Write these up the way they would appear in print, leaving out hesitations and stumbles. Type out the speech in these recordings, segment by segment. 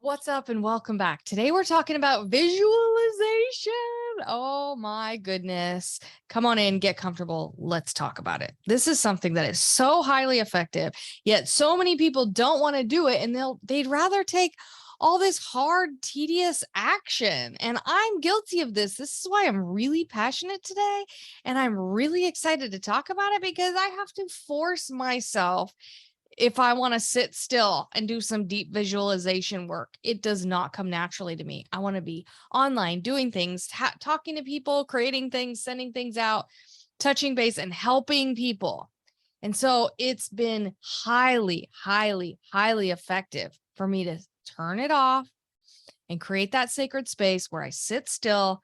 What's up and welcome back. Today we're talking about visualization. Oh my goodness. Come on in, get comfortable. Let's talk about it. This is something that is so highly effective, yet so many people don't want to do it and they'd rather take all this hard, tedious action. And I'm guilty of this. This is why I'm really passionate today. And I'm really excited to talk about it because I have to force myself if I want to sit still and do some deep visualization work. It does not come naturally to me. I want to be online, doing things, talking to people, creating things, sending things out, touching base and helping people. And so it's been highly, highly, highly effective for me to turn it off and create that sacred space where I sit still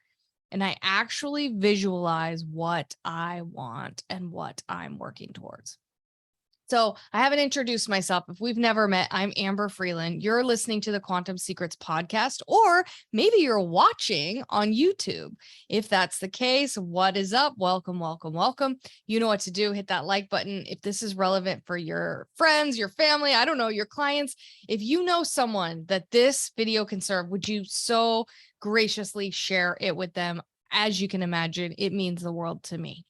and I actually visualize what I want and what I'm working towards. So I haven't introduced myself. If we've never met, I'm Amber Freeland. You're listening to the Quantum Secrets podcast, or maybe you're watching on YouTube. If that's the case, what is up? Welcome, welcome, welcome. You know what to do. Hit that like button. If this is relevant for your friends, your family, I don't know, your clients, if you know someone that this video can serve, would you so graciously share it with them? As you can imagine, it means the world to me.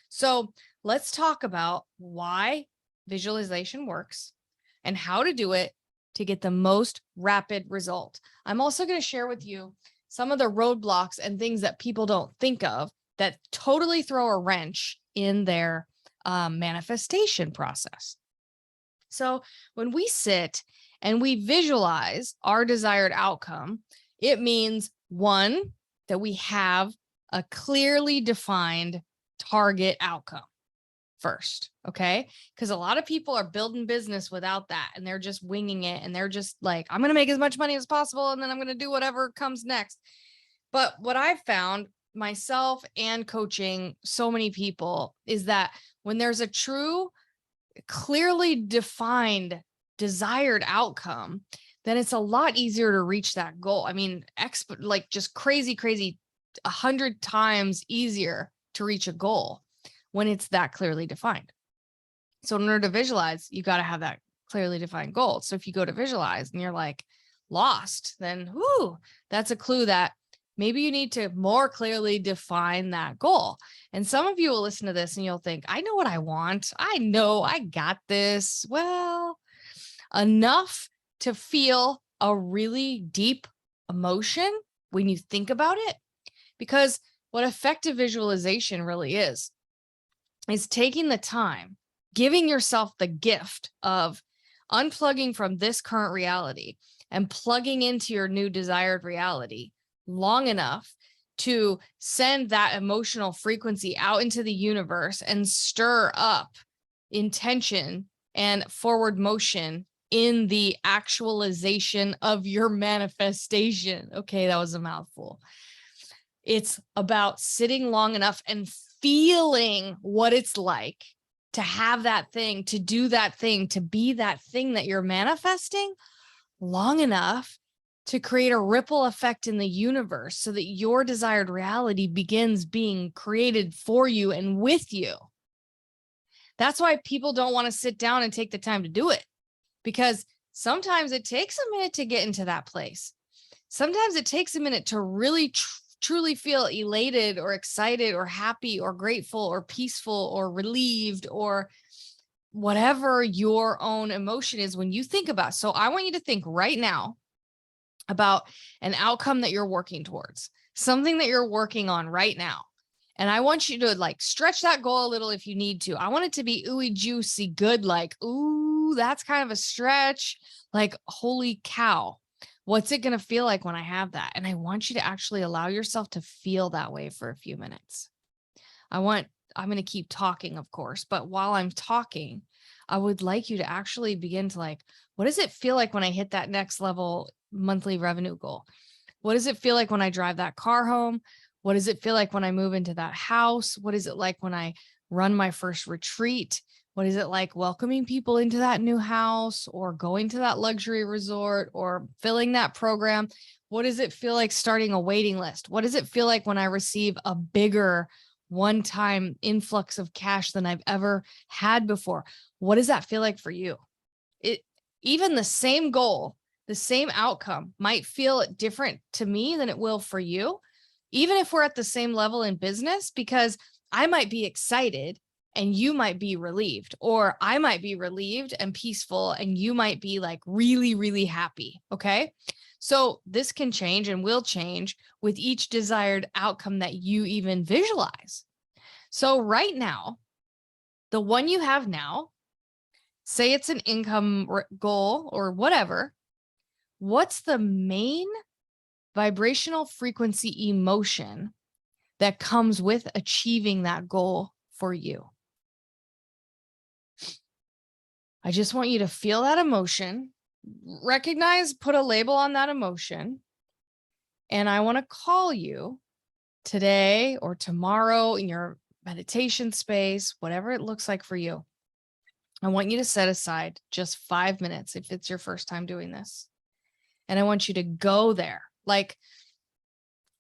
So let's talk about why visualization works and how to do it to get the most rapid result. I'm also going to share with you some of the roadblocks and things that people don't think of that totally throw a wrench in their manifestation process. So when we sit and we visualize our desired outcome, it means one, that we have a clearly defined target outcome first. Okay. Because a lot of people are building business without that and they're just winging it. And they're just like, I'm going to make as much money as possible. And then I'm going to do whatever comes next. But what I've found myself and coaching so many people is that when there's a true, clearly defined desired outcome, then it's a lot easier to reach that goal. I mean, like just crazy, 100 times easier to reach a goal when it's that clearly defined. So in order to visualize, you got to have that clearly defined goal. So if you go to visualize and you're like lost, then that's a clue that maybe you need to more clearly define that goal. And some of you will listen to this and you'll think, I know what I want. I know I got this. Well, enough to feel a really deep emotion when you think about it. Because what effective visualization really is taking the time, giving yourself the gift of unplugging from this current reality and plugging into your new desired reality long enough to send that emotional frequency out into the universe and stir up intention and forward motion in the actualization of your manifestation. Okay, that was a mouthful. It's about sitting long enough and feeling what it's like to have that thing, to do that thing, to be that thing that you're manifesting long enough to create a ripple effect in the universe so that your desired reality begins being created for you and with you. That's why people don't want to sit down and take the time to do it, because sometimes it takes a minute to get into that place. Sometimes it takes a minute to really truly feel elated or excited or happy or grateful or peaceful or relieved or whatever your own emotion is when you think about it. So I want you to think right now about an outcome that you're working towards, something that you're working on right now. And I want you to like stretch that goal a little if you need to. I want it to be ooey juicy good, like, ooh, that's kind of a stretch, like, holy cow. What's it going to feel like when I have that? And I want you to actually allow yourself to feel that way for a few minutes. I'm going to keep talking, of course, but while I'm talking, I would like you to actually begin to like, what does it feel like when I hit that next level monthly revenue goal? What does it feel like when I drive that car home? What does it feel like when I move into that house? What is it like when I run my first retreat? What is it like welcoming people into that new house or going to that luxury resort or filling that program? What does it feel like starting a waiting list? What does it feel like when I receive a bigger one-time influx of cash than I've ever had before? What does that feel like for you? Even the same goal The same outcome might feel different to me than it will for you, even if we're at the same level in business, because I might be excited and you might be relieved, or I might be relieved and peaceful and you might be like really, really happy. Okay. So this can change and will change with each desired outcome that you even visualize. So right now, the one you have now, say it's an income goal or whatever, what's the main vibrational frequency emotion that comes with achieving that goal for you? I just want you to feel that emotion, recognize, put a label on that emotion. And I want to call you today or tomorrow in your meditation space, whatever it looks like for you. I want you to set aside just 5 minutes if it's your first time doing this. And I want you to go there, like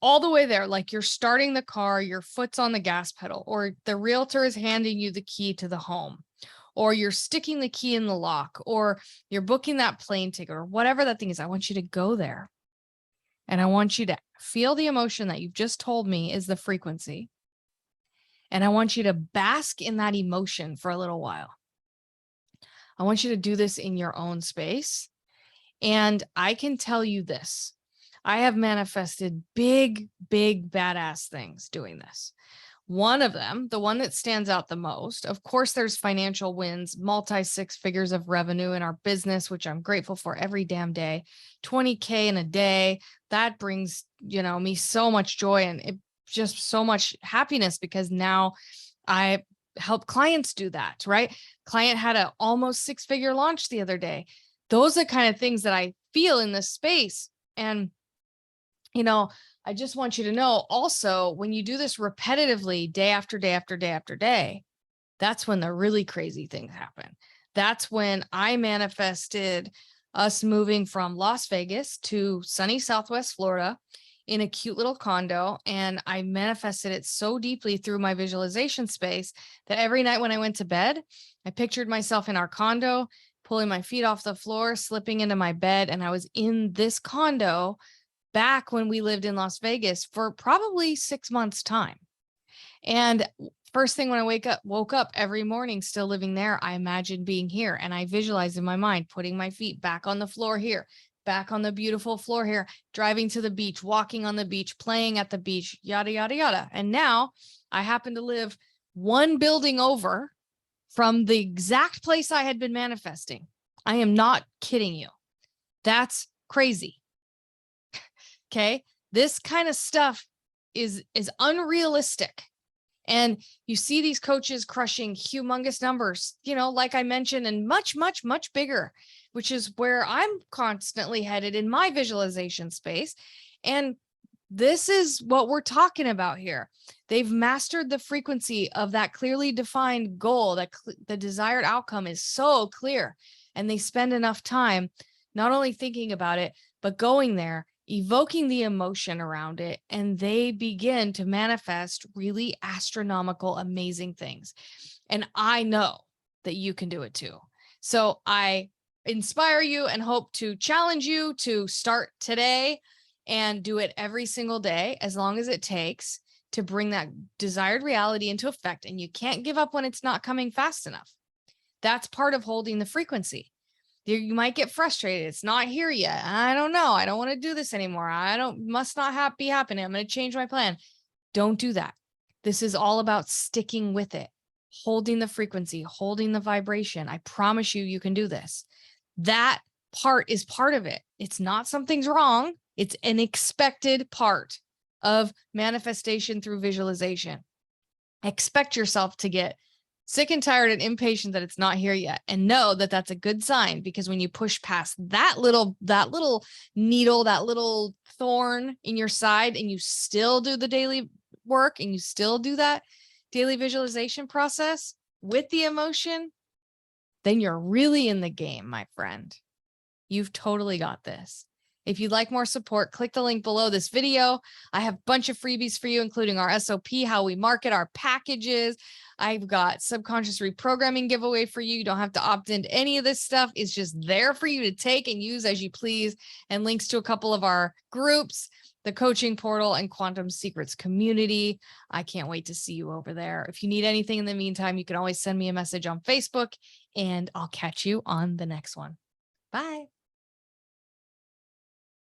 all the way there, like you're starting the car, your foot's on the gas pedal, or the realtor is handing you the key to the home, or you're sticking the key in the lock, or you're booking that plane ticket, or whatever that thing is. I want you to go there. And I want you to feel the emotion that you've just told me is the frequency. And I want you to bask in that emotion for a little while. I want you to do this in your own space. And I can tell you this, I have manifested big, big, badass things doing this. One of them, the one that stands out the most, of course, there's financial wins, multi 6 figures of revenue in our business, which I'm grateful for every damn day, 20K in a day. That brings, me so much joy and it just so much happiness, because now I help clients do that, right? Client had a almost 6-figure launch the other day. Those are the kind of things that I feel in this space. And, I just want you to know also, when you do this repetitively day after day after day after day, that's when the really crazy things happen. That's when I manifested us moving from Las Vegas to sunny Southwest Florida in a cute little condo. And I manifested it so deeply through my visualization space that every night when I went to bed, I pictured myself in our condo, pulling my feet off the floor, slipping into my bed. And I was in this condo back when we lived in Las Vegas for probably 6 months' time. And first thing when I woke up every morning, still living there, I imagined being here. And I visualized in my mind, putting my feet back on the floor here, back on the beautiful floor here, driving to the beach, walking on the beach, playing at the beach, yada, yada, yada. And now I happen to live one building over from the exact place I had been manifesting. I am not kidding you. That's crazy. Okay. This kind of stuff is unrealistic. And you see these coaches crushing humongous numbers, like I mentioned, and much, much, much bigger, which is where I'm constantly headed in my visualization space. And this is what we're talking about here. They've mastered the frequency of that clearly defined goal, that the desired outcome is so clear. And they spend enough time not only thinking about it, but going there, evoking the emotion around it, and they begin to manifest really astronomical, amazing things. And I know that you can do it too. So I inspire you and hope to challenge you to start today and do it every single day, as long as it takes to bring that desired reality into effect. And you can't give up when it's not coming fast enough. That's part of holding the frequency. You might get frustrated. It's not here yet. I don't know. I don't want to do this anymore. Must not be happening. I'm going to change my plan. Don't do that. This is all about sticking with it, holding the frequency, holding the vibration. I promise you, you can do this. That part is part of it. It's not something's wrong. It's an expected part of manifestation through visualization. Expect yourself to get sick and tired and impatient that it's not here yet, and know that that's a good sign, because when you push past that little needle, that little thorn in your side, and you still do the daily work and you still do that daily visualization process with the emotion, then you're really in the game, my friend. You've totally got this. If you'd like more support, click the link below this video. I have a bunch of freebies for you, including our SOP, how we market our packages. I've got subconscious reprogramming giveaway for you. You don't have to opt into any of this stuff. It's just there for you to take and use as you please, and links to a couple of our groups, the coaching portal, and Quantum Secrets community. I can't wait to see you over there. If you need anything in the meantime, you can always send me a message on Facebook, and I'll catch you on the next one. Bye.